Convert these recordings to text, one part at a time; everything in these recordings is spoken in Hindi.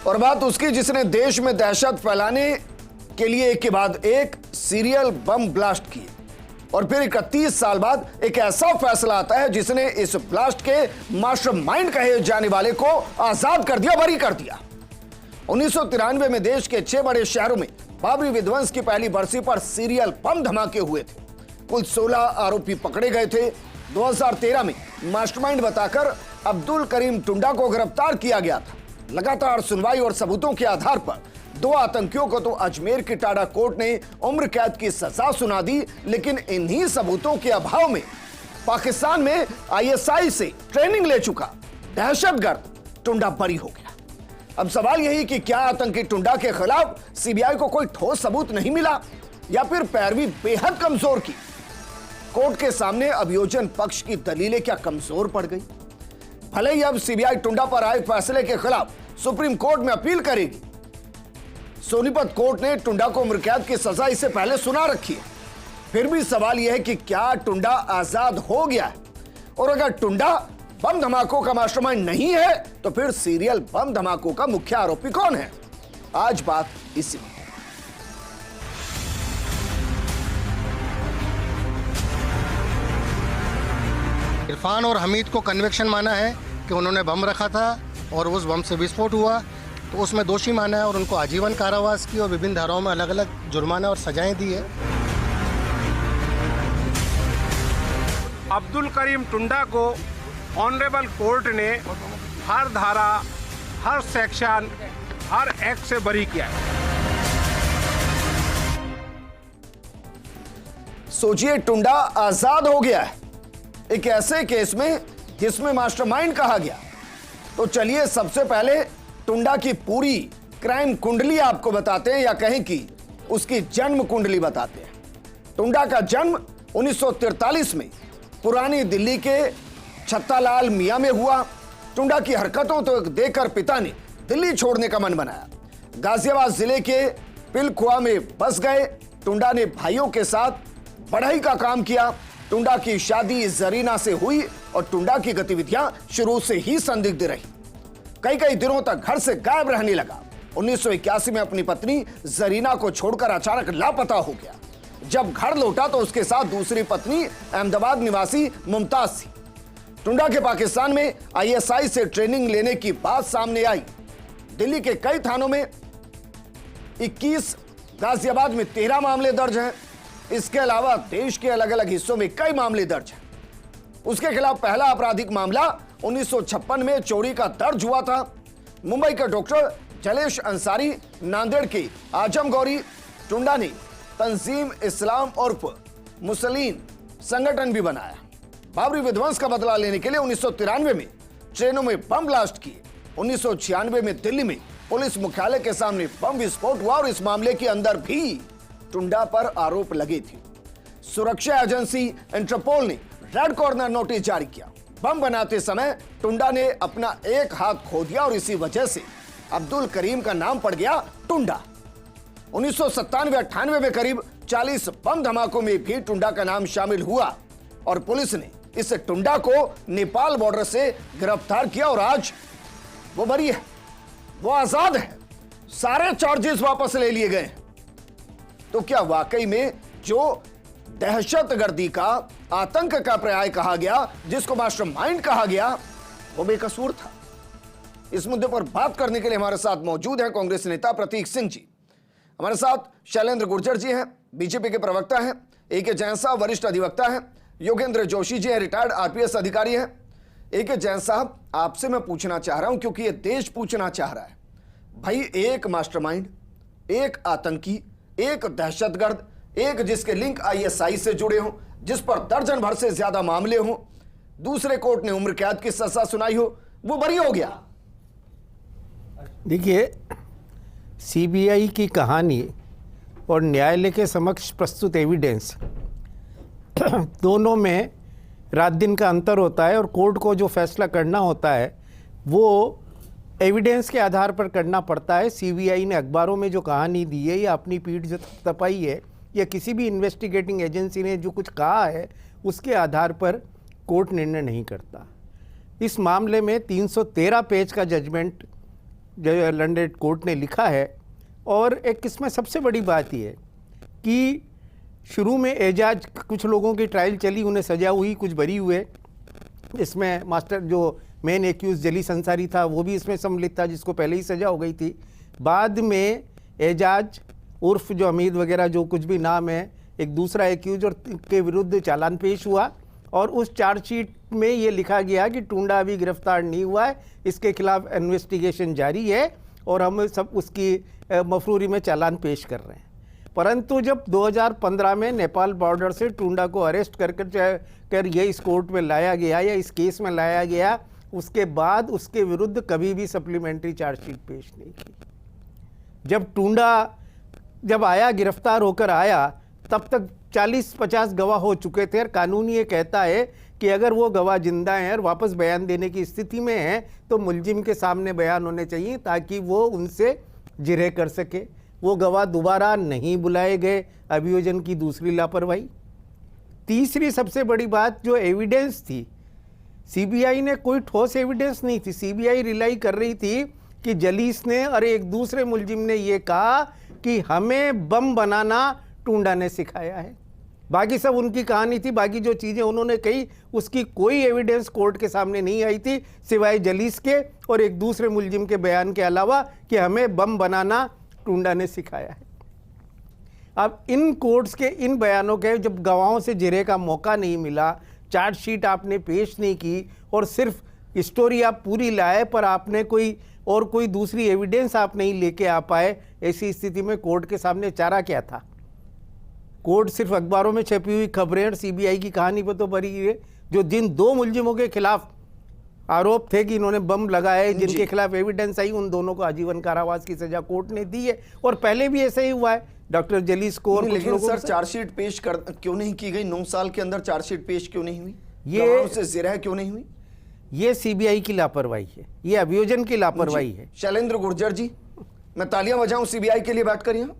और बात उसकी जिसने देश में दहशत फैलाने के लिए एक के बाद एक सीरियल बम ब्लास्ट किए और फिर 31 साल बाद एक ऐसा फैसला आता है जिसने इस ब्लास्ट के मास्टरमाइंड कहे जाने वाले को आजाद कर दिया, बरी कर दिया। 1993 में देश के 6 बड़े शहरों में बाबरी विध्वंस की पहली बरसी पर सीरियल बम धमाके हुए थे। कुल 16 आरोपी पकड़े गए थे। 2013 में मास्टरमाइंड बताकर अब्दुल करीम टुंडा को गिरफ्तार किया गया था। लगातार सुनवाई और सबूतों के आधार पर 2 आतंकियों को तो अजमेर की टाडा कोर्ट ने उम्र कैद की सजा सुना दी, लेकिन इन्हीं सबूतों के अभाव में पाकिस्तान में आईएसआई से ट्रेनिंग ले चुका दहशतगर्द टुंडा बरी हो गया। अब सवाल यही कि क्या आतंकी टुंडा के खिलाफ सीबीआई को कोई ठोस सबूत नहीं मिला या फिर पैरवी बेहद कमजोर की? कोर्ट के सामने अभियोजन पक्ष की दलीलें क्या कमजोर पड़ गई? भले ही अब सीबीआई टुंडा पर आए फैसले के खिलाफ सुप्रीम कोर्ट में अपील करेगी। सोनीपत कोर्ट ने टुंडा को उम्रकैद की सजा इससे पहले सुना रखी है। फिर भी सवाल यह है कि क्या टुंडा आजाद हो गया है? और अगर टुंडा बम धमाकों का मास्टरमाइंड नहीं है तो फिर सीरियल बम धमाकों का मुख्य आरोपी कौन है? आज बात इसी में। इरफान और हमीद को कन्विक्शन माना है कि उन्होंने बम रखा था और उस बम से विस्फोट हुआ, तो उसमें दोषी माना है और उनको आजीवन कारावास की और विभिन्न धाराओं में अलग अलग जुर्माना और सजाएं दी है। अब्दुल करीम टुंडा को ऑनरेबल कोर्ट ने हर धारा, हर सेक्शन, हर एक्ट से बरी किया है। सोचिए, टुंडा आजाद हो गया है एक ऐसे केस में जिसमें मास्टरमाइंड कहा गया। तो चलिए सबसे पहले टुंडा की पूरी क्राइम कुंडली आपको बताते हैं, या कहें कि उसकी जन्म कुंडली बताते हैं। टुंडा का जन्म 1943 में पुरानी दिल्ली के छत्तालाल मियां में हुआ। टुंडा की हरकतों तो देखकर पिता ने दिल्ली छोड़ने का मन बनाया। गाजियाबाद जिले के पिलखुआ में बस गए। टुंडा ने भाइयों के साथ बढ़ई का काम किया। टुंडा की शादी जरीना से हुई और टुंडा की गतिविधियां शुरू से ही संदिग्ध रही। कई दिनों तक घर से गायब रहने लगा। 1981 में अपनी पत्नी जरीना को छोड़कर अचानक लापता हो गया। जब घर लौटा तो उसके साथ दूसरी पत्नी अहमदाबाद निवासी मुमताज थी। टुंडा के पाकिस्तान में आईएसआई से ट्रेनिंग लेने की बात सामने आई। दिल्ली के कई थानों में 21, गाजियाबाद में 13 मामले दर्ज हैं। इसके अलावा देश के अलग अलग हिस्सों में कई मामले दर्ज हैं। उसके खिलाफ पहला आपराधिक मामला 1956 में चोरी का दर्ज हुआ था। मुंबई के डॉक्टर जलेश अंसारी, नांदेड़ के आजम गौरी। टुंडा ने तंजीम इस्लाम उर्फ मुसलिन संगठन भी बनाया। बाबरी विध्वंस का बदला लेने के लिए 1993 में ट्रेनों में बम ब्लास्ट किए। 1996 में दिल्ली में पुलिस मुख्यालय के सामने बम विस्फोट हुआ और इस मामले के अंदर भी टुंडा पर आरोप लगे थे। सुरक्षा एजेंसी इंटरपोल ने रेड कॉर्नर नोटिस जारी किया। बम बनाते समय टुंडा ने अपना एक हाथ खो दिया और इसी वजह से अब्दुल करीम का नाम पड़ गया टुंडा। 1997-98 में करीब 40 बम धमाकों में भी टुंडा का नाम शामिल हुआ और पुलिस ने इस टुंडा को नेपाल बॉर्डर से गिरफ्तार किया और आज वो बरी है, वो आजाद है। सारे चार्जेस वापस ले लिए गए। तो क्या वाकई में जो दहशतगर्दी का, आतंक का पर्याय कहा गया, जिसको मास्टरमाइंड कहा गया, वो बेकसूर था? इस मुद्दे पर बात करने के लिए हमारे साथ मौजूद हैं कांग्रेस नेता प्रतीक सिंह जी। हमारे साथ शैलेंद्र गुर्जर जी हैं, बीजेपी के प्रवक्ता हैं। ए.के. जैन साहब वरिष्ठ अधिवक्ता हैं। योगेंद्र जोशी जी हैं, रिटायर्ड आरपीएस अधिकारी हैं। ए.के. जैन साहब, आपसे मैं पूछना चाह रहा हूं क्योंकि ये देश पूछना चाह रहा है, भाई एक मास्टरमाइंड, एक आतंकी, एक दहशतगर्द, एक जिसके लिंक आईएसआई से जुड़े हों, जिस पर दर्जन भर से ज्यादा मामले हों, दूसरे कोर्ट ने उम्र कैद की सजा सुनाई हो, वो बरी हो गया। देखिए, सीबीआई की कहानी और न्यायालय के समक्ष प्रस्तुत एविडेंस दोनों में रात दिन का अंतर होता है और कोर्ट को जो फैसला करना होता है वो एविडेंस के आधार पर करना पड़ता है। सीबीआई ने अखबारों में जो कहानी दी है या अपनी पीठ जो तपाई है या किसी भी इन्वेस्टिगेटिंग एजेंसी ने जो कुछ कहा है उसके आधार पर कोर्ट निर्णय नहीं करता। इस मामले में 313 पेज का जजमेंट जो लंदन कोर्ट ने लिखा है। और एक इसमें सबसे बड़ी बात यह है कि शुरू में एजाज कुछ लोगों की ट्रायल चली, उन्हें सजा हुई, कुछ बरी हुए। इसमें मास्टर जो मेन एक्यूज जलीस अंसारी था वो भी इसमें सम्मिलित था, जिसको पहले ही सजा हो गई थी। बाद में एजाज उर्फ जो हमीद वगैरह जो कुछ भी नाम है, एक दूसरा एक्यूज और के विरुद्ध चालान पेश हुआ और उस चार्जशीट में ये लिखा गया कि टुंडा अभी गिरफ्तार नहीं हुआ है, इसके खिलाफ इन्वेस्टिगेशन जारी है और हम सब उसकी मफरूरी में चालान पेश कर रहे हैं। परंतु जब 2015 में नेपाल बॉर्डर से टुंडा को अरेस्ट कर ये इस कोर्ट में लाया गया या इस केस में लाया गया, उसके बाद उसके विरुद्ध कभी भी सप्लीमेंट्री चार्जशीट पेश नहीं की। जब टुंडा जब आया, गिरफ्तार होकर आया, तब तक 40-50 गवाह हो चुके थे और कानून ये कहता है कि अगर वो गवाह जिंदा हैं और वापस बयान देने की स्थिति में हैं तो मुलजिम के सामने बयान होने चाहिए ताकि वो उनसे जिरह कर सके। वो गवाह दोबारा नहीं बुलाए गए, अभियोजन की दूसरी लापरवाही। तीसरी सबसे बड़ी बात जो एविडेंस थी, सीबीआई ने कोई ठोस एविडेंस नहीं थी। सीबीआई रिलाई कर रही थी कि जलीस ने और एक दूसरे मुलजिम ने ये कहा कि हमें बम बनाना टुंडा ने सिखाया है। बाकी सब उनकी कहानी थी, बाकी जो चीज़ें उन्होंने कही उसकी कोई एविडेंस कोर्ट के सामने नहीं आई थी सिवाय जलीस के और एक दूसरे मुलजिम के बयान के अलावा कि हमें बम बनाना टुंडा ने सिखाया है। अब इन कोर्ट्स के इन बयानों के जब गवाहों से जिरह का मौका नहीं मिला, चार्जशीट आपने पेश नहीं की और सिर्फ स्टोरी आप पूरी लाए पर आपने कोई दूसरी एविडेंस आप नहीं लेके आ पाए, ऐसी स्थिति में कोर्ट के सामने चारा क्या था? कोर्ट सिर्फ अखबारों में छपी हुई खबरें और सीबीआई की कहानी पर तो बरी है। जो जिन 2 मुलजिमों के खिलाफ आरोप थे कि इन्होंने बम लगाए, जिनके खिलाफ एविडेंस आई, उन दोनों को आजीवन कारावास की सजा कोर्ट ने दी है और पहले भी ऐसा ही हुआ है डॉक्टर जलीस को और कुछ लोगों सर चार्जशीट पेश क्यों नहीं की गई? 9 साल के अंदर चार्जशीट पेश क्यों नहीं हुई? ये से जिरह क्यों नहीं हुई? ये सीबीआई की लापरवाही है, ये अभियोजन की लापरवाही है। शैलेंद्र गुर्जर जी, मैं तालियां बजाऊं सीबीआई के लिए बैठकर यहाँ?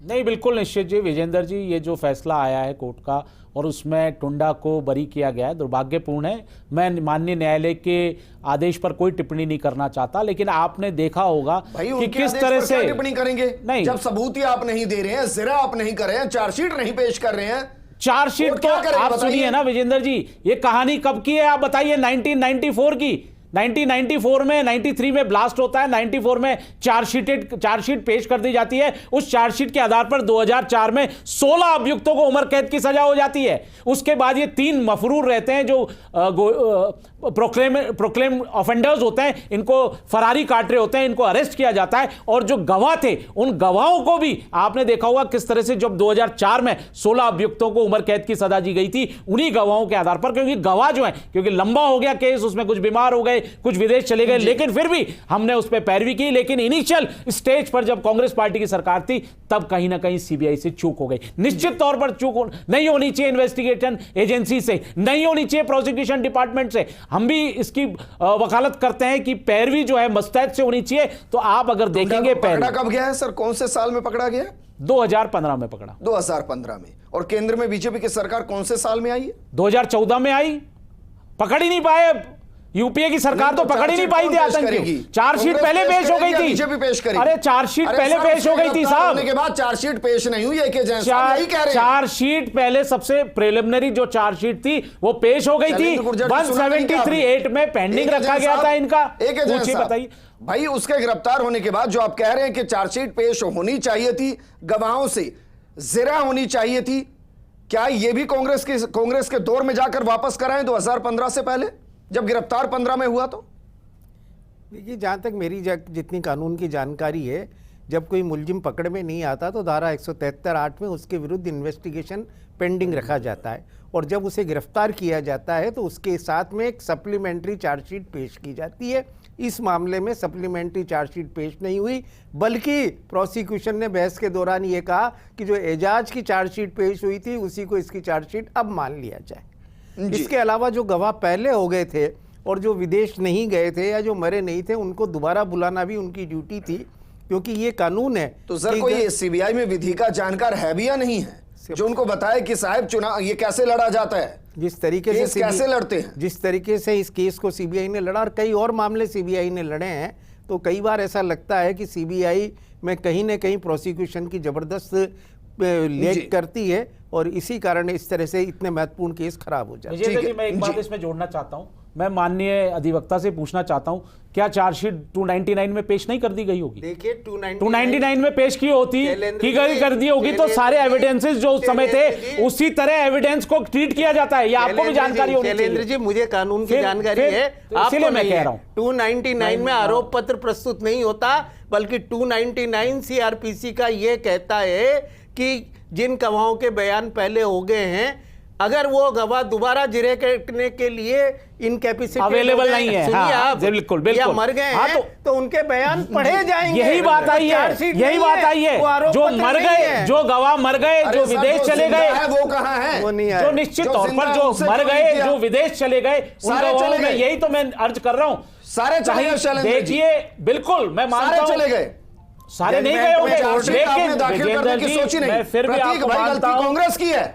नहीं, बिल्कुल निश्चित जी। विजेंद्र जी, ये जो फैसला आया है कोर्ट का और उसमें टुंडा को बरी किया गया है, दुर्भाग्यपूर्ण है। मैं माननीय न्यायालय के आदेश पर कोई टिप्पणी नहीं करना चाहता, लेकिन आपने देखा होगा कि किस तरह से टिप्पणी करेंगे नहीं, जब सबूत ही आप नहीं दे रहे हैं, जिरह आप नहीं कर रहे हैं, चार्जशीट नहीं पेश कर रहे हैं। चार्जशीट तो आप सुनिए ना विजेंद्र जी, ये कहानी कब की है आप बताइए? 1994 की। 1994 में 93 में ब्लास्ट होता है, 94 में चार्जशीट पेश कर दी जाती है। उस चार्जशीट के आधार पर 2004 में 16 अभियुक्तों को उम्र कैद की सजा हो जाती है। उसके बाद ये 3 मफरूर रहते हैं जो प्रोक्लेम ऑफेंडर्स होते हैं, इनको फरारी काट रहे होते हैं, इनको अरेस्ट किया जाता है। और जो गवाह थे उन गवाहों को भी आपने देखा होगा किस तरह से जब 2004 में 16 अभियुक्तों को उम्र कैद की सजा दी गई थी, उन्हीं गवाहों के आधार पर, क्योंकि गवाह जो है, क्योंकि लंबा हो गया केस, उसमें कुछ बीमार हो गए, कुछ विदेश चले गए, लेकिन फिर भी हमने उस पर पैरवी की। लेकिन इनिशियल स्टेज पर जब कांग्रेस पार्टी की सरकार थी तब कहीं ना कहीं सीबीआई से चूक हो गई। निश्चित तौर पर चूक नहीं होनी चाहिए इन्वेस्टिगेशन एजेंसी से, नहीं होनी चाहिए प्रोसिक्यूशन डिपार्टमेंट से। हम भी इसकी वकालत करते हैं कि पैरवी जो है मुस्तैद से होनी चाहिए। तो आप अगर देखेंगे पकड़ा कब गया है सर? कौन से साल में पकड़ा गया? 2015 में पकड़ा। 2015 में। और केंद्र में बीजेपी की सरकार कौन से साल में आई है? 2014 में आई। पकड़ ही नहीं पाए, यूपीए की सरकार तो पकड़ ही नहीं पाई थी आतंकी। चार्जशीट पहले पेश हो गई थी, बीजेपी पेश करेगी। अरे चार्जशीट पहले पेश हो गई थी साहब, के बाद चार्जशीट पेश नहीं हुई है कि चार्जशीट पहले सबसे प्रिलिमिनरी जो चार्जशीट थी वो पेश हो गई थी। 173(8) में पेंडिंग रखा गया था इनका। पूछिए, बताइए भाई, उसके गिरफ्तार होने के बाद जो आप कह रहे हैं कि चार्जशीट पेश होनी चाहिए थी, गवाहों से जिरह होनी चाहिए थी, क्या ये भी कांग्रेस के दौर में जाकर वापस कराएं 2015 से पहले, जब गिरफ्तार 15 में हुआ? तो देखिए, जहाँ तक मेरी जितनी कानून की जानकारी है, जब कोई मुलजिम पकड़ में नहीं आता तो धारा 173(8) में उसके विरुद्ध इन्वेस्टिगेशन पेंडिंग रखा जाता है और जब उसे गिरफ्तार किया जाता है तो उसके साथ में एक सप्लीमेंट्री चार्जशीट पेश की जाती है। इस मामले में सप्लीमेंट्री चार्जशीट पेश नहीं हुई, बल्कि प्रोसिक्यूशन ने बहस के दौरान ये कहा कि जो एजाज की चार्जशीट पेश हुई थी उसी को इसकी चार्जशीट अब मान लिया जाए। इसके अलावा जो गवाह पहले हो गए थे और जो विदेश नहीं गए थे या जो मरे नहीं थे, उनको दोबारा बुलाना भी उनकी ड्यूटी थी, क्योंकि ये कानून है। तो सर कोई सीबीआई में विधि का जानकार है भी या नहीं है? जो उनको बताए कि साहब चुनाव ये कैसे लड़ा जाता है, जिस तरीके केस से कैसे लड़ते हैं। जिस तरीके से इस केस को सीबीआई ने लड़ा और कई और मामले सीबीआई ने लड़े हैं, तो कई बार ऐसा लगता है कि सीबीआई में कहीं ना कहीं प्रोसिक्यूशन की जबरदस्त लेग करती है और इसी कारण इस तरह से इतने महत्वपूर्ण केस खराब हो जाते हैं। विजेंद्र जी, मैं एक बात इसमें जोड़ना चाहता हूं। मैं माननीय अधिवक्ता से पूछना चाहता हूं, क्या चार्जशीट 299 में पेश नहीं कर दी गई होगी? देखिए 299 में पेश की होती की गई कर दी होगी तो सारे एविडेंसेस जो उस समय थे उसी तरह एविडेंस को ट्रीट किया जाता है। ये आपको भी जानकारी होनी चाहिए। शैलेंद्र जी, मुझे कानून की जानकारी है, इसलिए मैं कह रहा हूं 299 में आरोप पत्र प्रस्तुत नहीं होता, बल्कि 299 सीआरपीसी का ये कहता है कि जिन गवाहों के बयान पहले हो गए हैं, अगर वो गवाह दोबारा जिरे करने के लिए इनकैपेसिटी अवेलेबल नहीं है, हाँ, बिल्कुल या मर गए हाँ, हैं, तो उनके बयान पढ़े जाएंगे। यही बात आई है, यही बात आई है। जो मर गए, जो गवाह मर गए, जो विदेश चले गए, वो कहाँ है? वो नहीं है। जो निश्चित तौर पर जो मर गए, जो विदेश चले गए, उन गवाहों में यही तो मैं अर्ज कर रहा हूं। सारे चले गए शैलेंद्र जी। देखिए, बिल्कुल मैं मानता हूं चले गए, सारे नहीं गए होंगे, लेकिन दाखिल करने की सोची नहीं। मैं फिर भी आपको मानता हूं कांग्रेस की है।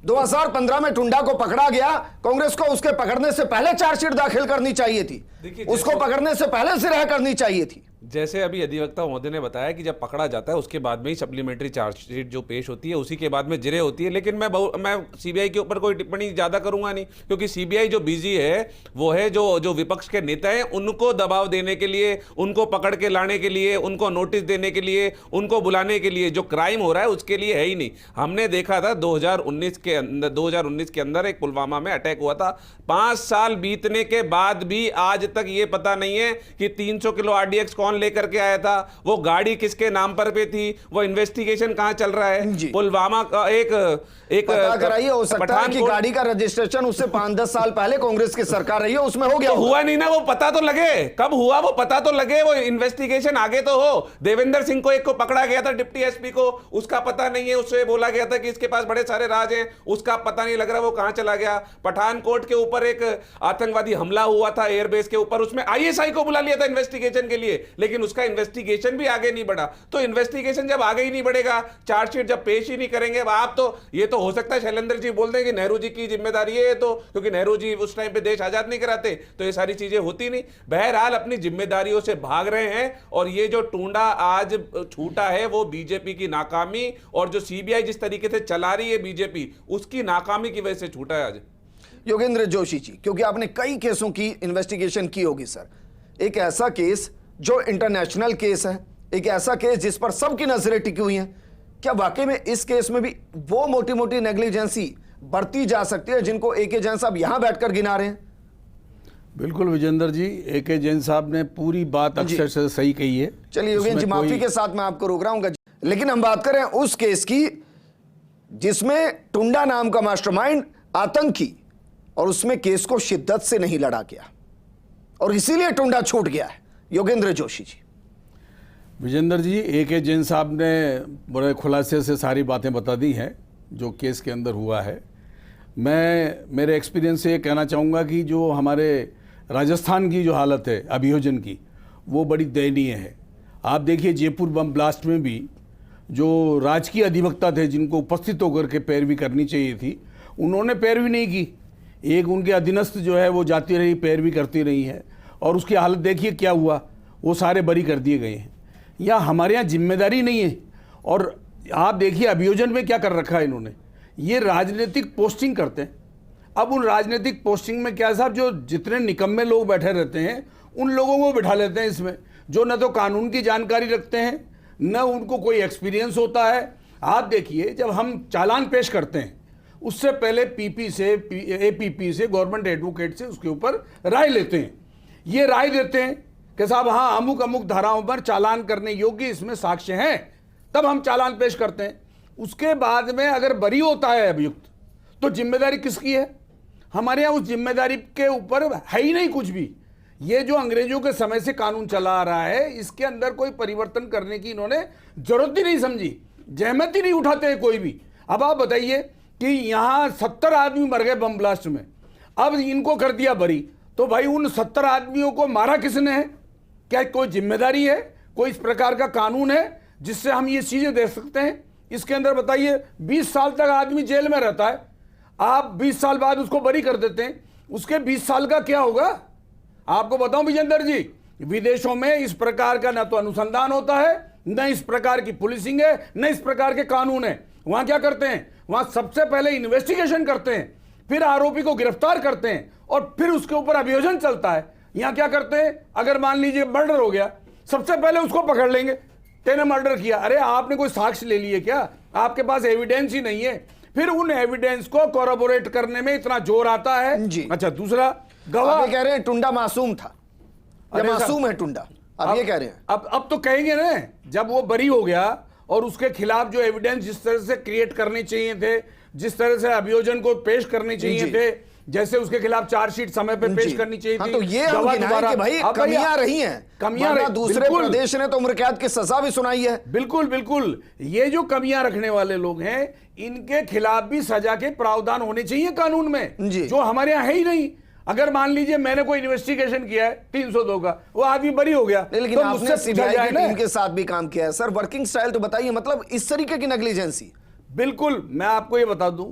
2015 में टुंडा को पकड़ा गया, कांग्रेस को उसके पकड़ने से पहले चार्जशीट दाखिल करनी चाहिए थी, उसको पकड़ने से पहले सिरह करनी चाहिए थी। जैसे अभी अधिवक्ता महोदय ने बताया कि जब पकड़ा जाता है उसके बाद में ही सप्लीमेंट्री चार्जशीट जो पेश होती है उसी के बाद में जिरे होती है। लेकिन मैं सीबीआई के ऊपर कोई टिप्पणी ज्यादा करूंगा नहीं, क्योंकि सीबीआई जो बिजी है वो है जो विपक्ष के नेता हैं उनको दबाव देने के लिए, उनको पकड़ के लाने के लिए, उनको नोटिस देने के लिए, उनको बुलाने के लिए। जो क्राइम हो रहा है उसके लिए है ही नहीं। हमने देखा था 2019 के अंदर एक पुलवामा में अटैक हुआ था। 5 साल बीतने के बाद भी आज तक ये पता नहीं है कि 300 किलो आरडीएक्स कौन लेकर के आया था, वो गाड़ी किसके नाम पर पे थी, वो इन्वेस्टिगेशन कहां चल रहा है। पुलवामा का एक पता कराइए, हो सकता है कि गाड़ी का रजिस्ट्रेशन उससे 5-10 साल पहले कांग्रेस की सरकार रही है, उसमें हो गया। तो हुआ नहीं ना, वो पता तो लगे कब हुआ, वो पता तो लगे, वो इन्वेस्टिगेशन आगे तो हो। देवेंद्र सिंह को एक को पकड़ा गया था, डिप्टी एसपी को, उसका पता नहीं है, उससे बोला गया था कि इसके पास बड़े सारे राज हैं, उसका पता नहीं लग रहा वो कहां चला गया। पठानकोट के ऊपर एक आतंकवादी हमला हुआ था एयरबेस के ऊपर, उसमें आईएसआई को बुला लिया था इन्वेस्टिगेशन के लिए, लेकिन उसका इन्वेस्टिगेशन भी आगे नहीं बढ़ा। तो इन्वेस्टिगेशन जब आगे ही नहीं बढ़ेगा, चार्जशीट जब पेश ही नहीं करेंगे, आप तो ये तो हो सकता है शैलेंद्र जी बोल दें कि नेहरू जी की जिम्मेदारी है, तो क्योंकि नेहरू जी उस टाइम पे देश आजाद नहीं कराते, तो ये सारी चीजें होती नहीं। बहरहाल अपनी जिम्मेदारियों से भाग रहे हैं, और ये जो टूंडा आज छूटा है वो बीजेपी की नाकामी, और जो सीबीआई जिस तरीके से चला रही है बीजेपी, उसकी नाकामी की वजह से छूटा है आज। योगेंद्र जोशी जी, क्योंकि आपने कई केसों की इन्वेस्टिगेशन की होगी सर, एक ऐसा केस जो इंटरनेशनल केस है, एक ऐसा केस जिस पर सबकी नजरें टिकी हुई हैं, क्या वाकई में इस केस में भी वो मोटी मोटी नेग्लिजेंसी बरती जा सकती है जिनको ए.के. जैन साहब यहां बैठकर गिना रहे हैं? बिल्कुल विजेंद्र जी, ए.के. जैन साहब ने पूरी बात अक्षर से सही कही है। चलिए योगेंद्र जी, माफी के साथ मैं आपको रोक रहा हूं, लेकिन हम बात करें उस केस की जिसमें टुंडा नाम का मास्टरमाइंड आतंकी, और उसमें केस को शिद्दत से नहीं लड़ा गया और इसीलिए टुंडा छूट गया है। योगेंद्र जोशी जी। विजेंद्र जी, ए.के. जैन साहब ने बड़े खुलासे से सारी बातें बता दी हैं जो केस के अंदर हुआ है। मैं मेरे एक्सपीरियंस से ये कहना चाहूँगा कि जो हमारे राजस्थान की जो हालत है अभियोजन की, वो बड़ी दयनीय है। आप देखिए जयपुर बम ब्लास्ट में भी जो राजकीय अधिवक्ता थे जिनको उपस्थित होकर के पैरवी करनी चाहिए थी, उन्होंने पैरवी नहीं की। एक उनके अधीनस्थ जो है वो जाती रही, पैरवी करती रही है, और उसकी हालत देखिए क्या हुआ, वो सारे बरी कर दिए गए हैं। या हमारे यहाँ जिम्मेदारी नहीं है। और आप देखिए अभियोजन में क्या कर रखा है इन्होंने, ये राजनीतिक पोस्टिंग करते हैं। अब उन राजनीतिक पोस्टिंग में क्या साहब, जो जितने निकम्मे लोग बैठे रहते हैं उन लोगों को बिठा लेते हैं इसमें, जो न तो कानून की जानकारी रखते हैं, न उनको कोई एक्सपीरियंस होता है। आप देखिए जब हम चालान पेश करते हैं उससे पहले पीपी से, एपीपी से, गवर्नमेंट एडवोकेट से उसके ऊपर राय लेते हैं। ये राय देते हैं कि साहब हाँ अमुक अमुक धाराओं पर चालान करने योग्य इसमें साक्ष्य हैं, तब हम चालान पेश करते हैं। उसके बाद में अगर बरी होता है अभियुक्त तो जिम्मेदारी किसकी है? हमारे यहाँ उस जिम्मेदारी के ऊपर है ही नहीं कुछ भी। ये जो अंग्रेजों के समय से कानून चला आ रहा है, इसके अंदर कोई परिवर्तन करने की इन्होंने जरूरत ही नहीं समझी, जहमत ही नहीं उठाते हैं कोई भी। अब आप बताइए कि यहाँ 70 आदमी मर गए बम ब्लास्ट में, अब इनको कर दिया बरी, तो भाई उन 70 आदमियों को मारा किसने है? क्या कोई जिम्मेदारी है? कोई इस प्रकार का कानून है जिससे हम ये चीजें देख सकते हैं? इसके अंदर बताइए 20 साल तक आदमी जेल में रहता है, आप 20 साल बाद उसको बरी कर देते हैं, उसके 20 साल का क्या होगा? आपको बताऊं विजेंद्र जी, विदेशों में इस प्रकार का न तो अनुसंधान होता है, न इस प्रकार की पुलिसिंग है, न इस प्रकार के कानून है। वहां क्या करते हैं? वहां सबसे पहले इन्वेस्टिगेशन करते हैं, फिर आरोपी को गिरफ्तार करते हैं और फिर उसके ऊपर अभियोजन चलता है। यहां क्या करते हैं? अगर मान लीजिए मर्डर हो गया, सबसे पहले उसको पकड़ लेंगे, तेने मर्डर किया। अरे आपने कोई साक्ष्य ले लिए क्या? आपके पास एविडेंस ही नहीं है। फिर उन एविडेंस को कोरबोरेट करने में इतना जोर आता है जी। अच्छा, दूसरा गवाह आप ये कह रहे हैं टुंडा मासूम था, या अरे मासूम है टुंडा, आप ये कह रहे हैं? अब तो कहेंगे ना, जब वो बरी हो गया और उसके खिलाफ जो एविडेंस जिस तरह से क्रिएट करने चाहिए थे, जिस तरह से अभियोजन को पेश करने चाहिए जी। थे, जैसे उसके खिलाफ चार्जशीट समय पे पेश जी। करनी चाहिए हाँ, थी, तो ये हम गवाह गिनाएं दोबारा- कि भाई अब कमियां रही हैं, कमियां वरना रही, दूसरे बिल्कुल। प्रदेश ने तो उम्र कैद की सजा भी सुनाई है। बिल्कुल बिल्कुल, ये जो कमियां रखने वाले लोग हैं, इनके खिलाफ भी सजा के प्रावधान होने चाहिए कानून में, जी। जो हमारे यहाँ है ही नहीं। अगर मान लीजिए मैंने कोई इन्वेस्टिगेशन किया है 302 का, वो आदमी बरी हो गया, लेकिन तो आपने मुझसे सीबीआई पूछा जाए की ना। टीम के साथ भी काम किया है सर, वर्किंग स्टाइल तो बताइए, मतलब इस तरीके की नेग्लिजेंसी। बिल्कुल, मैं आपको ये बता दूं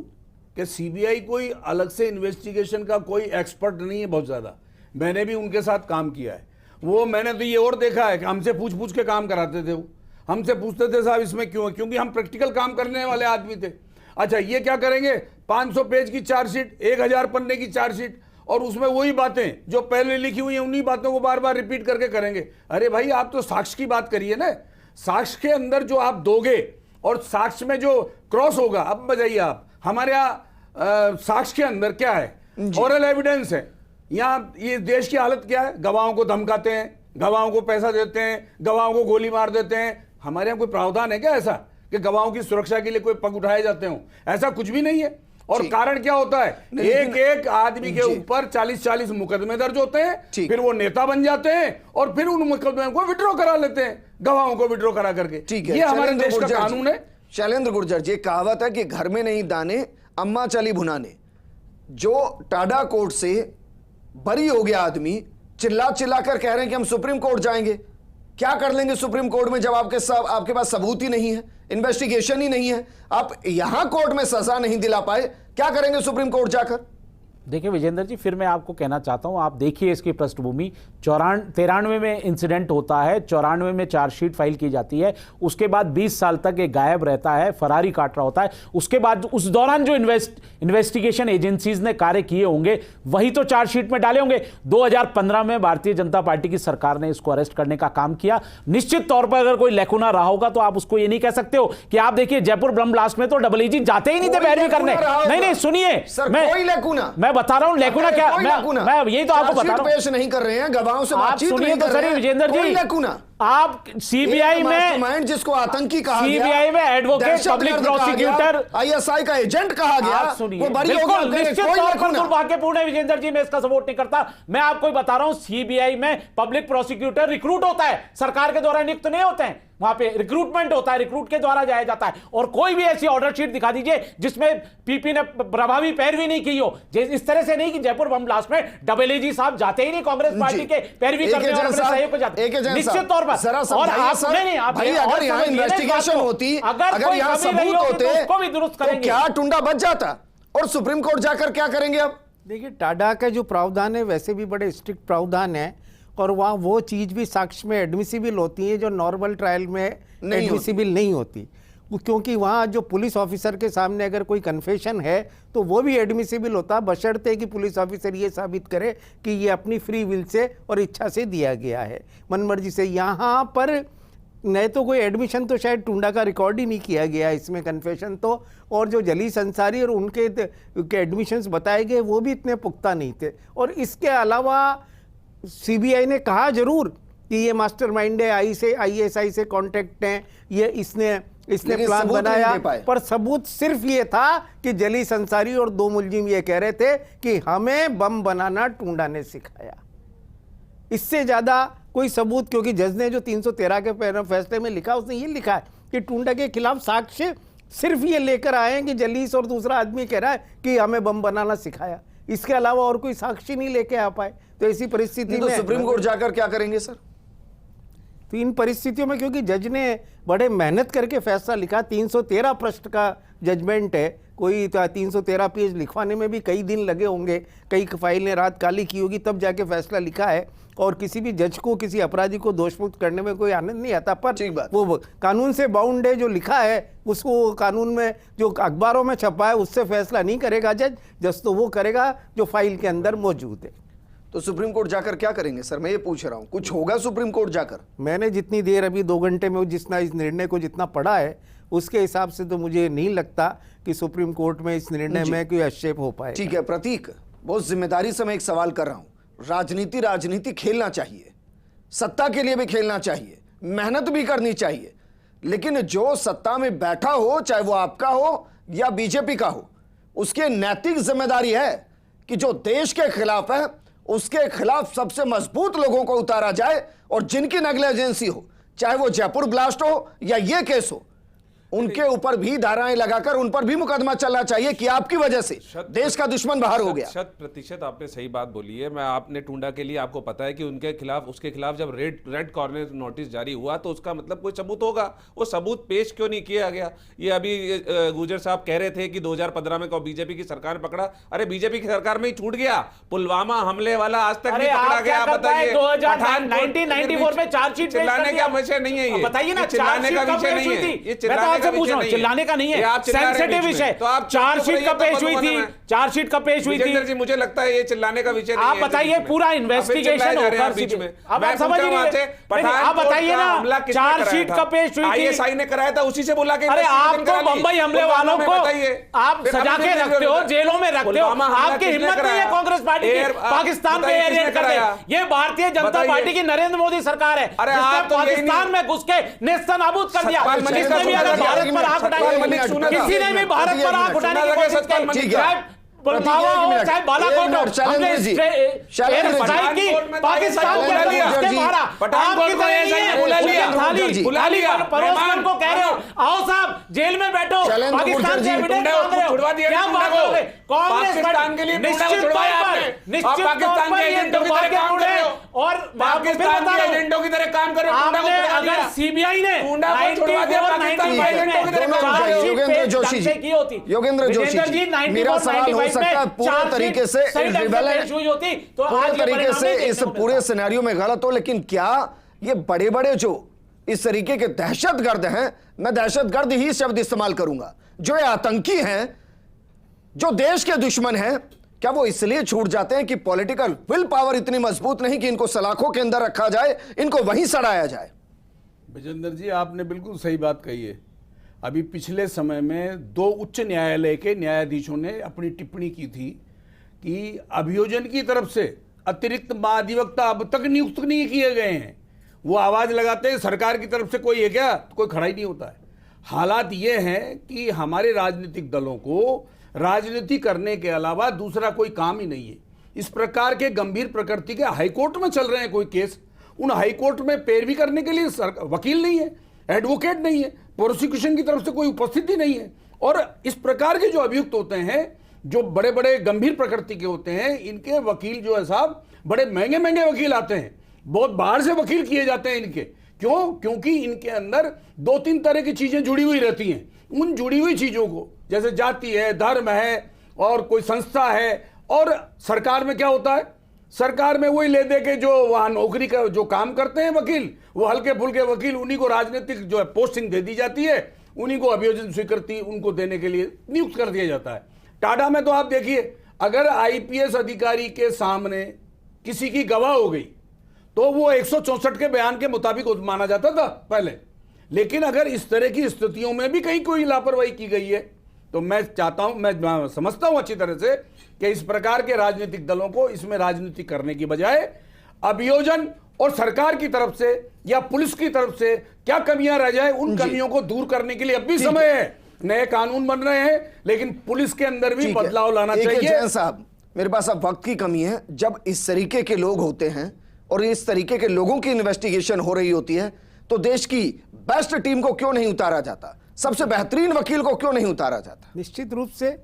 कि सीबीआई कोई अलग से इन्वेस्टिगेशन का कोई एक्सपर्ट नहीं है बहुत ज्यादा। मैंने भी उनके साथ काम किया है। वो मैंने तो ये और देखा है कि हमसे पूछ पूछ के काम कराते थे। वो हमसे पूछते थे साहब इसमें क्यों है, क्योंकि हम प्रैक्टिकल काम करने वाले आदमी थे। अच्छा, ये क्या करेंगे? 500 पेज की चार्जशीट, 1000 पन्ने की चार्जशीट, और उसमें वही बातें जो पहले लिखी हुई हैं उन्हीं बातों को बार बार रिपीट करके करेंगे। अरे भाई, आप तो साक्ष्य की बात करिए ना। साक्ष्य के अंदर जो आप दोगे और साक्ष्य में जो क्रॉस होगा, अब बताइए आप, हमारे यहाँ साक्ष्य के अंदर क्या है? ओरल एविडेंस है। यहाँ ये देश की हालत क्या है? गवाहों को धमकाते हैं, गवाहों को पैसा देते हैं, गवाहों को गोली मार देते हैं। हमारे यहाँ कोई प्रावधान है क्या ऐसा कि गवाहों की सुरक्षा के लिए कोई पग उठाए जाते हो? ऐसा कुछ भी नहीं है। और कारण क्या होता है? एक एक आदमी के ऊपर 40-40 मुकदमे दर्ज होते हैं, फिर वो नेता बन जाते हैं और फिर उन मुकदमे को विड्रॉ करा लेते हैं, गवाहों को विड्रॉ करा करके। ठीक है, ये हमारे देश का कानून है। शैलेंद्र गुर्जर जी, कहावत है कि घर में नहीं दाने, अम्मा चली भुनाने। जो टाडा कोर्ट से बरी हो गया आदमी, चिल्ला चिल्ला कर कह रहे हैं कि हम सुप्रीम कोर्ट जाएंगे। क्या कर लेंगे सुप्रीम कोर्ट में जब आपके पास सबूत ही नहीं है, इन्वेस्टिगेशन ही नहीं है, आप यहां कोर्ट में सजा नहीं दिला पाए, क्या करेंगे सुप्रीम कोर्ट जाकर? देखिए विजेंद्र जी, फिर मैं आपको कहना चाहता हूं, आप देखिए इसकी पृष्ठभूमि। 93 में इंसिडेंट होता है, 94 में चार्जशीट फाइल की जाती है, उसके बाद 20 साल तक ये गायब रहता है, फरारी काट रहा होता है। उसके बाद उस दौरान जो इन्वेस्टिगेशन एजेंसीज ने कार्य किए होंगे वही तो चार्जशीट में डाले होंगे। 2015 में भारतीय जनता पार्टी की सरकार ने इसको अरेस्ट करने का काम किया। निश्चित तौर पर अगर कोई लैकुना रहा होगा तो आप उसको ये नहीं कह सकते हो कि आप देखिए जयपुर बम ब्लास्ट में तो डबल जाते ही नहीं थे पैरवी करने। नहीं, सुनिए, मैं बता रहा हूं लैकुना क्या, मैं यही तो आपको बता रहा हूं। पेश नहीं कर रहे हैं, गवाहों से बातचीत सुनिए तो सर विजेंद्र जी, आप सीबीआई में, जिसको आतंकी कहा गया, सीबीआई में एडवोकेट, पब्लिक प्रोसिक्यूटर, आईएसआई का एजेंट कहा गया, वो बरी हो गया। निश्चित तौर पर दुर्भाग्यपूर्ण है विजेंद्र जी, मैं इसका सपोर्ट नहीं करता। मैं आपको बता रहा हूं, सीबीआई में पब्लिक प्रोसिक्यूटर रिक्रूट होता है, सरकार के द्वारा नियुक्त नहीं होते हैं। वहां पे रिक्रूटमेंट होता है, रिक्रूट के द्वारा जाया जाता है। और कोई भी ऐसी ऑर्डर शीट दिखा दीजिए जिसमें पीपी ने प्रभावी पैरवी नहीं की हो। इस तरह से नहीं कि जयपुर बम ब्लास्ट में डबल साहब जाते ही नहीं, कांग्रेस पार्टी के पैरवी करने और अपने सहयोग को जाते। निश्चित तौर पर। और आप नहीं, आप भाई, अगर यहाँ इन्वेस्टिगेशन होती, अगर यहाँ सबूत होते, उसको भी दुरुस्त तो करेंगे। क्या टुंडा बच जाता? और सुप्रीम कोर्ट जाकर क्या करेंगे अब? देखिए, टाडा का जो प्रावधान है वैसे भी बड़े स्ट्रिक्ट प्रावधान है, और वहाँ वो चीज़ भी साक्ष्य में एडमिसिबल होती है जो नॉर्मल ट्रायल में एडमिसिबल नहीं होती। क्योंकि वहाँ जो पुलिस ऑफिसर के सामने अगर कोई कन्फेशन है तो वो भी एडमिसिबल होता है, बशर्ते कि पुलिस ऑफिसर ये साबित करे कि ये अपनी फ्री विल से और इच्छा से दिया गया है, मनमर्जी से। यहाँ पर नहीं तो कोई एडमिशन तो शायद टुंडा का रिकॉर्ड ही नहीं किया गया इसमें, कन्फेशन तो, और जो जलीस अंसारी और उनके एडमिशन्स बताए गए वो भी इतने पुख्ता नहीं थे। और इसके अलावा सीबीआई ने कहा जरूर कि ये मास्टरमाइंड है, आईएसआई से कांटेक्ट हैं, ये इसने प्लान बनाया, पर सबूत सिर्फ ये था कि जलीस अंसारी और 2 मुलजिम ये कह रहे थे कि हमें बम बनाना टुंडा ने सिखाया। इससे ज्यादा कोई सबूत, क्योंकि जज ने जो 313 के फैसले में लिखा उसने ये लिखा है कि टुंडा के खिलाफ साक्ष्य सिर्फ ये लेकर आए हैं कि जलीस और दूसरा आदमी कह रहा है कि हमें बम बनाना सिखाया, इसके अलावा और कोई साक्षी नहीं लेके आ पाए। तो ऐसी परिस्थिति में सुप्रीम कोर्ट जाकर क्या करेंगे सर? तो इन परिस्थितियों में क्योंकि जज ने बड़े मेहनत करके फैसला लिखा, 313 पृष्ठ का जजमेंट है, कोई 313 पेज लिखवाने में भी कई दिन लगे होंगे, कई फाइल ने रात काली की होगी तब जाके फैसला लिखा है। और किसी भी जज को किसी अपराधी को दोषमुक्त करने में कोई आनंद नहीं आता, पर वो कानून से बाउंड है, जो लिखा है उसको कानून में जो अखबारों में छपा है उससे फैसला नहीं करेगा जज तो वो करेगा जो फाइल के अंदर मौजूद है। तो सुप्रीम कोर्ट जाकर क्या करेंगे सर, मैं ये पूछ रहा हूं, कुछ होगा सुप्रीम कोर्ट जाकर? मैंने जितनी देर अभी 2 घंटे में जितना इस निर्णय को जितना पढ़ा है उसके हिसाब से तो मुझे नहीं लगता कि सुप्रीम कोर्ट में इस निर्णय में कोई हस्तक्षेप हो पाए। ठीक है प्रतीक, बहुत जिम्मेदारी से मैं एक सवाल कर रहा हूं। राजनीति खेलना चाहिए, सत्ता के लिए भी खेलना चाहिए, मेहनत भी करनी चाहिए, लेकिन जो सत्ता में बैठा हो, चाहे वो आपका हो या बीजेपी का हो, उसकी नैतिक जिम्मेदारी है कि जो देश के खिलाफ है उसके खिलाफ सबसे मजबूत लोगों को उतारा जाए, और जिनकी नेग्लिजेंसी हो, चाहे वो जयपुर ब्लास्ट हो या ये केस हो, उनके ऊपर भी धाराएं लगाकर उन पर भी मुकदमा चलना चाहिए कि आपकी वजह से देश का दुश्मन बाहर हो गया। 100% आपने सही बात बोली है। मैं आपने टुंडा के लिए आपको पता है कि उनके खिलाफ उसके खिलाफ जब रेड कॉर्नर नोटिस जारी हुआ तो उसका मतलब कोई सबूत होगा, वो सबूत पेश क्यों नहीं किया गया? ये अभी गुजर साहब कह रहे थे कि 2015 में बीजेपी की सरकार ने पकड़ा। अरे बीजेपी की सरकार में ही छूट गया, पुलवामा हमले वाला आज तक नहीं पकड़ा गया। आप बताइए, 1994 में चार्जशीट चिल्लाने का विषय नहीं है, ये बताइए ना, चिल्लाने का विषय नहीं है, ये चिल्लाने का नहीं है, सेंसिटिव विषय। तो आप चार्जशीट कब पेश हुई थी? चार्जशीट कब पेश हुई थी? जी मुझे लगता है ये चिल्लाने का विषय नहीं है। आप बताइए, पूरा इन्वेस्टिगेशन होकर बीच में अब आप समझ लीजिए, आप बताइए ना, चार्जशीट कब पेश हुई थी? आईएसआई ने कराया था, उसी से बुला के। अरे आप तो बंबई हमले वालों को आप सजा के रखते हो, जेलों में रखते हो, आपकी हिम्मत नहीं है कांग्रेस पार्टी की पाकिस्तान पे एयर रेड करके। ये भारतीय जनता पार्टी की नरेंद्र मोदी सरकार है, जिसने पाकिस्तान में घुस के नेस्तनाबूद कर दिया। किसने भी अगर भारत पर आंख उठाई, किसी ने भी भारत पर आंख उठाने की कोशिश की, पुलवामा हो चाहे बालाकोट हो, हमने एयर स्ट्राइक की, पाकिस्तान के अंदर मारा। आपकी तरह नहीं है, थाली परोसकर को कह रहे हो आओ साहब जेल में बैठो, पाकिस्तान से एविडेंस मांग रहे हो, क्या बात कर रहे? कांग्रेस पाकिस्तान के लिए निश्चित तौर पर ये दुर्भाग्यपूर्ण है। और पाकिस्तान के एजेंटों की तरह काम कर रहे हो। आपने अगर सीबीआई ने योगेंद्र जोशी, मेरा सवाल हो सकता है पूरे तरीके से इस पूरे सिनेरियो में गलत हो, लेकिन क्या ये बड़े बड़े जो इस तरीके के दहशतगर्द हैं, मैं दहशतगर्द ही शब्द इस्तेमाल करूंगा, जो ये आतंकी हैं, जो देश के दुश्मन हैं, क्या वो इसलिए छूट जाते हैं कि पॉलिटिकल विल पावर इतनी मजबूत नहीं कि इनको सलाखों के अंदर रखा जाए, इनको वहीं सड़ाया जाए? विजेंद्र जी, आपने बिल्कुल सही बात कही है। अभी पिछले समय में 2 उच्च न्यायालय के न्यायाधीशों ने अपनी टिप्पणी की थी कि अभियोजन की तरफ से अतिरिक्त महाधिवक्ता अब तक नियुक्त नहीं किए गए हैं। वो आवाज लगाते हैं सरकार की तरफ से कोई है क्या, तो कोई खड़ा ही नहीं होता है। हालात ये हैं कि हमारे राजनीतिक दलों को राजनीति करने के अलावा दूसरा कोई काम ही नहीं है। इस प्रकार के गंभीर प्रकृति के हाईकोर्ट में चल रहे हैं कोई केस, उन हाईकोर्ट में पैरवी करने के लिए वकील नहीं है, एडवोकेट नहीं है, प्रोसिक्यूशन की तरफ से कोई उपस्थिति नहीं है। और इस प्रकार के जो अभियुक्त होते हैं, जो बड़े बड़े गंभीर प्रकृति के होते हैं, इनके वकील जो है साहब, बड़े महंगे महंगे वकील आते हैं, बहुत बाहर से वकील किए जाते हैं इनके। क्यों? क्योंकि इनके अंदर 2-3 तरह की चीजें जुड़ी हुई रहती हैं। उन जुड़ी हुई चीजों को, जैसे जाति है, धर्म है, और कोई संस्था है, और सरकार में क्या होता है, सरकार में वही ले दे के जो वहां नौकरी का जो काम करते हैं वकील, वो हल्के फुल्के वकील, उन्हीं को राजनीतिक जो है पोस्टिंग दे दी जाती है, उन्हीं को अभियोजन स्वीकृति उनको देने के लिए नियुक्त कर दिया जाता है। टाटा में तो आप देखिए, अगर आईपीएस अधिकारी के सामने किसी की गवाह हो गई तो वो 164 के बयान के मुताबिक माना जाता था पहले। लेकिन अगर इस तरह की स्थितियों में भी कहीं कोई लापरवाही की गई है, तो मैं चाहता हूं, मैं समझता हूं अच्छी तरह से कि इस प्रकार के राजनीतिक दलों को इसमें राजनीति करने की बजाय अभियोजन और सरकार की तरफ से या पुलिस की तरफ से क्या कमियां रह जाए, उन कमियों को दूर करने के लिए अब भी समय है। नए कानून बन रहे हैं, लेकिन पुलिस के अंदर भी बदलाव लाना चाहिए। जैन साहब, मेरे पास अब वक्त की कमी है। जब इस तरीके के लोग होते हैं और इस तरीके के लोगों की इन्वेस्टिगेशन हो रही होती है, तो देश की बेस्ट टीम को क्यों नहीं उतारा जाता, सबसे बेहतरीन वकील को क्यों नहीं उतारा जाता? निश्चित रूप से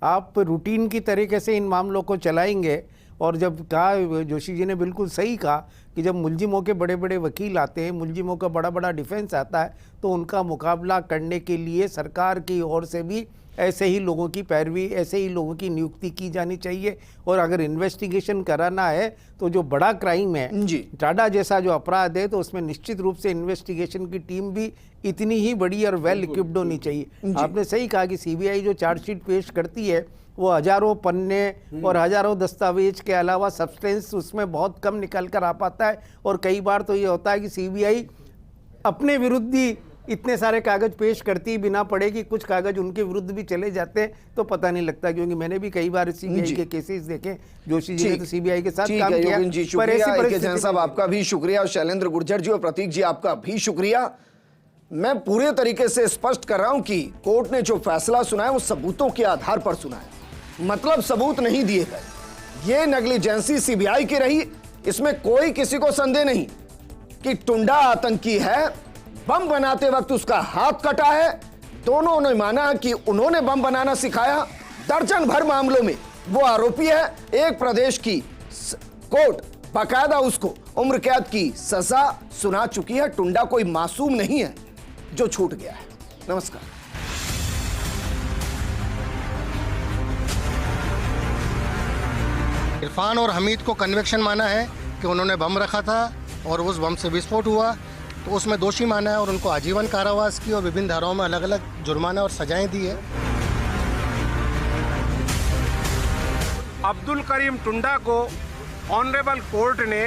आप रूटीन की तरीके से इन मामलों को चलाएंगे। और जब कहा, जोशी जी ने बिल्कुल सही कहा कि जब मुलजिमों के बड़े बड़े वकील आते हैं, मुलजिमों का बड़ा बड़ा डिफेंस आता है, तो उनका मुकाबला करने के लिए सरकार की ओर से भी ऐसे ही लोगों की पैरवी, ऐसे ही लोगों की नियुक्ति की जानी चाहिए। और अगर इन्वेस्टिगेशन कराना है तो जो बड़ा क्राइम है, जी। टाडा जैसा जो अपराध है, तो उसमें निश्चित रूप से इन्वेस्टिगेशन की टीम भी इतनी ही बड़ी और वेल इक्विप्ड होनी चाहिए। आपने सही कहा कि सीबीआई जो चार्जशीट पेश करती है वो हजारों पन्ने और हजारों दस्तावेज के अलावा सब्सटेंस उसमें बहुत कम निकल कर आ पाता है। और कई बार तो ये होता है कि सीबीआई अपने विरुद्ध ही इतने सारे कागज पेश करती बिना पढ़े कि कुछ कागज उनके विरुद्ध भी चले जाते हैं, तो पता नहीं लगता। क्योंकि मैंने भी कई बार सीबीआई के केसेस देखे, जोशी जी ने तो सीबीआई के साथ काम किया। योगेंद्र जी शुक्रिया, ए के जैन साहब आपका भी शुक्रिया, और शैलेंद्र गुर्जर जी और प्रतीक जी आपका भी शुक्रिया। मैं पूरे तरीके से स्पष्ट कर रहा हूं कि कोर्ट ने जो फैसला सुना है वो सबूतों के आधार पर सुना है, मतलब सबूत नहीं दिए गए। ये नेग्लिजेंसी सीबीआई की रही, इसमें कोई किसी को संदेह नहीं कि टुंडा आतंकी है। बम बनाते वक्त उसका हाथ कटा है, दोनों ने माना कि उन्होंने बम बनाना सिखाया। दर्जन भर मामलों में वो आरोपी है। एक प्रदेश की कोर्ट बाकायदा उसको उम्र कैद की सजा सुना चुकी है। टुंडा कोई मासूम नहीं है जो छूट गया है। नमस्कार। इरफान और हमीद को कन्विक्शन माना है कि उन्होंने बम रखा था और उस बम से विस्फोट हुआ, तो उसमें दोषी माना है और उनको आजीवन कारावास की और विभिन्न धाराओं में अलग अलग जुर्माना और सजाएं दी है। अब्दुल करीम टुंडा को ऑनरेबल कोर्ट ने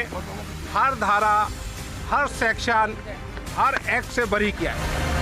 हर धारा, हर सेक्शन, हर एक्ट से बरी किया है।